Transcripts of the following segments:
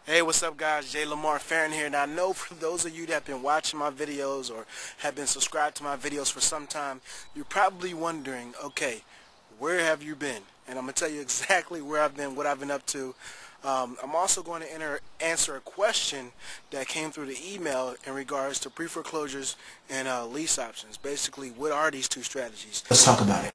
Hey, what's up guys? J.lamar here. Now I know for those of you that have been watching my videos or have been subscribed to my videos for some time, you're probably wondering, okay, where have you been? And I'm going to tell you exactly where I've been, what I've been up to. I'm also going to answer a question that came through the email in regards to pre-foreclosures and lease options. Basically, what are these two strategies? Let's talk about it.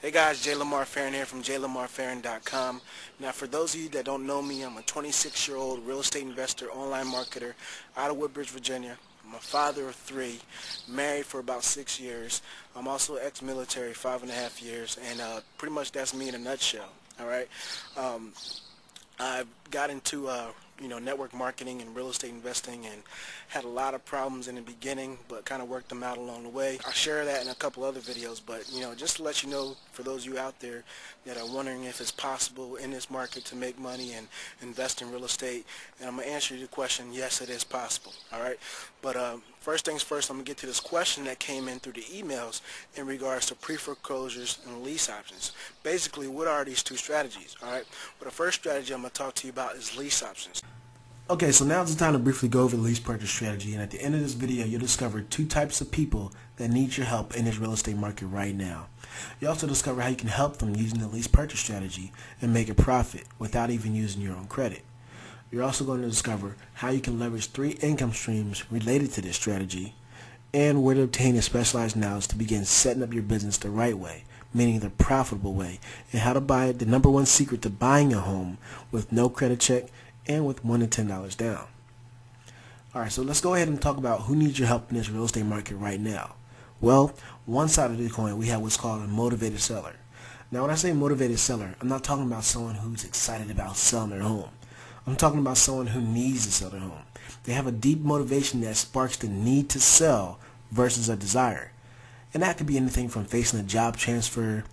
Hey guys, j.lamar here from j.lamarfarin.com. Now for those of you that don't know me, I'm a 26-year-old real estate investor, online marketer out of Woodbridge, Virginia. I'm a father of 3, married for about 6 years. I'm also ex-military, 5.5 years, and pretty much that's me in a nutshell. Alright, I got into network marketing and real estate investing and had a lot of problems in the beginning, but kind of worked them out along the way. I'll share that in a couple other videos, but just to let you know, for those of you out there that are wondering if it's possible in this market to make money and invest in real estate, and I'm going to answer your question, yes, it is possible. Alright, but first things first, I'm going to get to this question that came in through the emails in regards to pre-foreclosures and lease options. Basically, what are these two strategies? Alright, well, the first strategy I'm going to talk to you about is lease options. Okay, so now's the time to briefly go over the lease purchase strategy, and at the end of this video you'll discover 2 types of people that need your help in this real estate market right now. You also discover how you can help them using the lease purchase strategy and make a profit without even using your own credit. You're also going to discover how you can leverage 3 income streams related to this strategy and where to obtain a specialized knowledge to begin setting up your business the right way, meaning the profitable way, and how to buy the #1 secret to buying a home with no credit check and with $1 to $10 down. Alright, so let's go ahead and talk about who needs your help in this real estate market right now. Well, one side of the coin we have what's called a motivated seller. Now when I say motivated seller, I'm not talking about someone who's excited about selling their home. I'm talking about someone who needs to sell their home. They have a deep motivation that sparks the need to sell versus a desire. And that could be anything from facing a job transfer,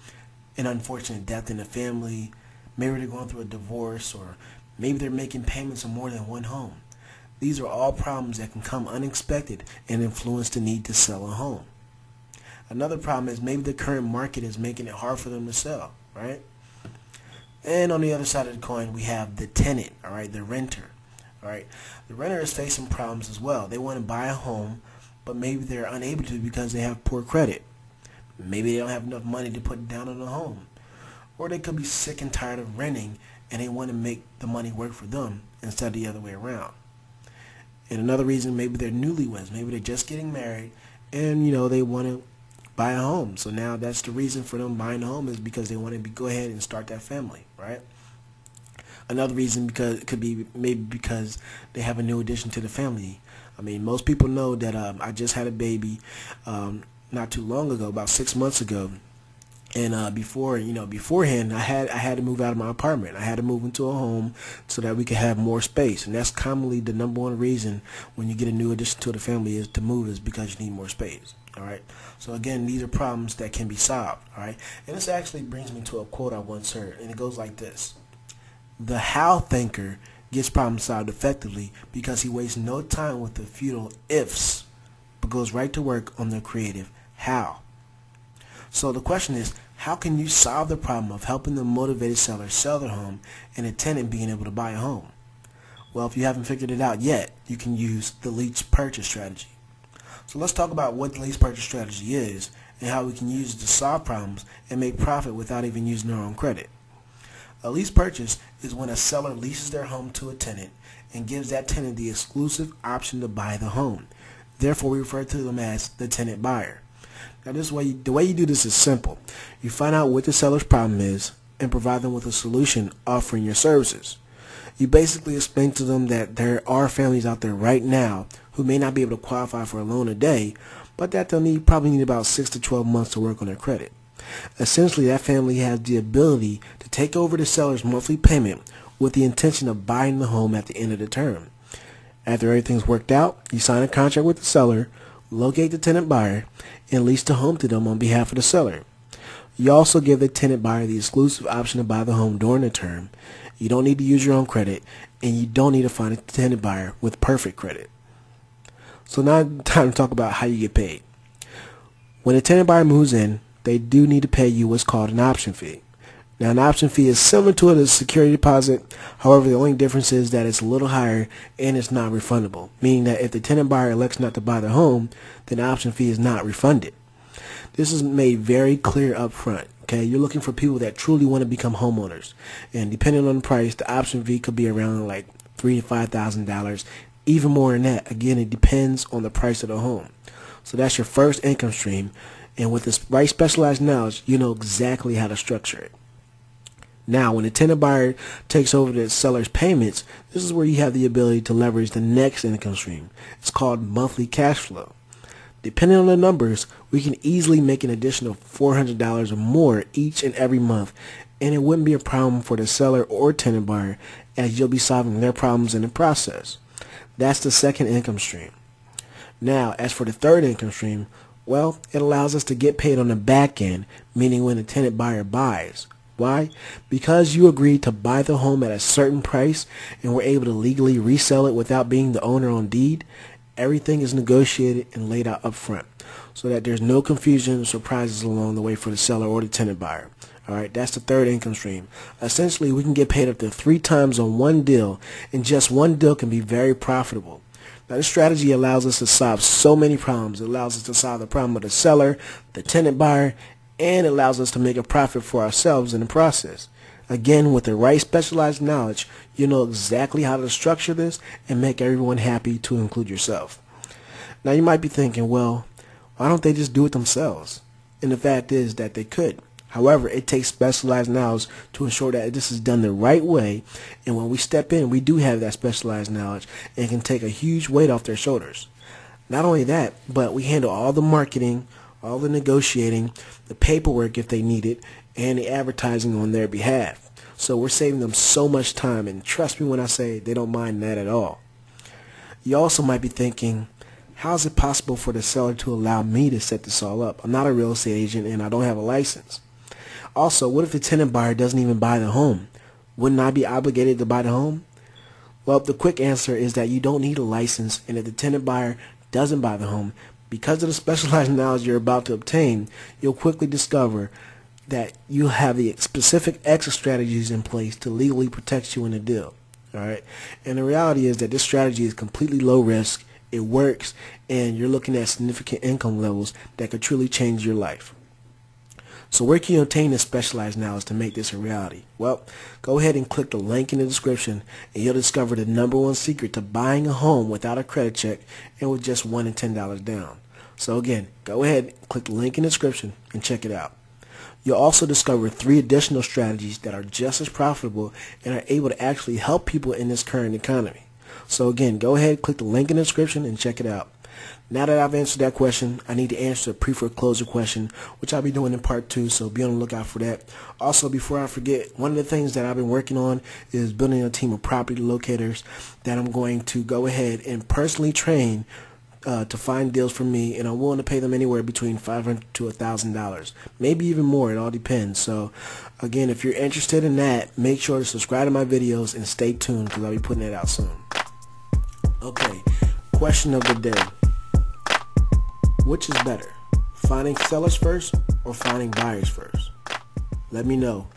an unfortunate death in the family, maybe they're going through a divorce, or maybe they're making payments on more than one home. These are all problems that can come unexpected and influence the need to sell a home. Another problem is maybe the current market is making it hard for them to sell, right? And on the other side of the coin, we have the tenant, all right, the renter, all right. The renter is facing problems as well. They want to buy a home, but maybe they're unable to because they have poor credit. Maybe they don't have enough money to put down on a home. Or they could be sick and tired of renting and they want to make the money work for them instead of the other way around. And another reason, maybe they're newlyweds. Maybe they're just getting married and they want to buy a home. So now that's the reason for them buying a home, is because they want to go ahead and start that family, right? Another reason could be maybe because they have a new addition to the family. I mean, most people know that I just had a baby not too long ago, about 6 months ago. And beforehand, I had to move out of my apartment. I had to move into a home so that we could have more space. And that's commonly the #1 reason when you get a new addition to the family is to move, is because you need more space. All right. So again, these are problems that can be solved. All right. And this actually brings me to a quote I once heard, and it goes like this: "The how thinker gets problems solved effectively because he wastes no time with the futile ifs, but goes right to work on the creative how." So the question is, how can you solve the problem of helping the motivated seller sell their home and a tenant being able to buy a home? Well, if you haven't figured it out yet, you can use the lease purchase strategy. So let's talk about what the lease purchase strategy is and how we can use it to solve problems and make profit without even using our own credit. A lease purchase is when a seller leases their home to a tenant and gives that tenant the exclusive option to buy the home. Therefore, we refer to them as the tenant buyer. Now, the way you do this is simple. You find out what the seller's problem is and provide them with a solution offering your services. You basically explain to them that there are families out there right now who may not be able to qualify for a loan today, but that they'll probably need about 6 to 12 months to work on their credit. Essentially, that family has the ability to take over the seller's monthly payment with the intention of buying the home at the end of the term. After everything's worked out, you sign a contract with the seller, locate the tenant buyer, and lease the home to them on behalf of the seller. You also give the tenant buyer the exclusive option to buy the home during the term. You don't need to use your own credit, and you don't need to find a tenant buyer with perfect credit. So now it's time to talk about how you get paid. When a tenant buyer moves in, they do need to pay you what's called an option fee. Now, an option fee is similar to a security deposit. However, the only difference is that it's a little higher and it's not refundable, meaning that if the tenant buyer elects not to buy the home, then the option fee is not refunded. This is made very clear up front. Okay, you're looking for people that truly want to become homeowners, and depending on the price, the option fee could be around like $3,000 to $5,000, even more than that. Again, it depends on the price of the home. So that's your first income stream, and with this right specialized knowledge, you know exactly how to structure it. Now, when the tenant buyer takes over the seller's payments, this is where you have the ability to leverage the next income stream. It's called monthly cash flow. Depending on the numbers, we can easily make an additional $400 or more each and every month, and it wouldn't be a problem for the seller or tenant buyer, as you'll be solving their problems in the process. That's the second income stream. Now, as for the third income stream, well, it allows us to get paid on the back end, meaning when the tenant buyer buys. Why? Because you agreed to buy the home at a certain price and were able to legally resell it without being the owner on deed. Everything is negotiated and laid out up front so that there's no confusion or surprises along the way for the seller or the tenant buyer. Alright, that's the third income stream. Essentially, we can get paid up to 3 times on one deal, and just one deal can be very profitable. Now, this strategy allows us to solve so many problems. It allows us to solve the problem of the seller, the tenant buyer, and it allows us to make a profit for ourselves in the process. Again, with the right specialized knowledge, you know exactly how to structure this and make everyone happy, to include yourself. Now, you might be thinking, well, why don't they just do it themselves? And the fact is that they could. However, it takes specialized knowledge to ensure that this is done the right way, and when we step in, we do have that specialized knowledge and can take a huge weight off their shoulders. Not only that, but we handle all the marketing, all the negotiating, the paperwork if they need it, and the advertising on their behalf. So we're saving them so much time, and trust me when I say they don't mind that at all. You also might be thinking, how is it possible for the seller to allow me to set this all up? I'm not a real estate agent and I don't have a license. Also, what if the tenant buyer doesn't even buy the home? Wouldn't I be obligated to buy the home? Well, the quick answer is that you don't need a license, and if the tenant buyer doesn't buy the home, because of the specialized knowledge you're about to obtain, you'll quickly discover that you have the specific exit strategies in place to legally protect you in the deal. Alright? And the reality is that this strategy is completely low risk, it works, and you're looking at significant income levels that could truly change your life. So where can you obtain this specialized knowledge to make this a reality? Well, go ahead and click the link in the description, and you'll discover the #1 secret to buying a home without a credit check and with just $1 and $10 down. So again, go ahead, click the link in the description, and check it out. You'll also discover 3 additional strategies that are just as profitable and are able to actually help people in this current economy. So again, go ahead, click the link in the description, and check it out. Now that I've answered that question, I need to answer the pre-foreclosure question, which I'll be doing in part 2, so be on the lookout for that. Also, before I forget, one of the things that I've been working on is building a team of property locators that I'm going to go ahead and personally train to find deals for me, and I'm willing to pay them anywhere between $500 to $1,000, maybe even more. It all depends. So again, if you're interested in that, make sure to subscribe to my videos and stay tuned, because I'll be putting that out soon. Okay, question of the day. Which is better, finding sellers first or finding buyers first? Let me know.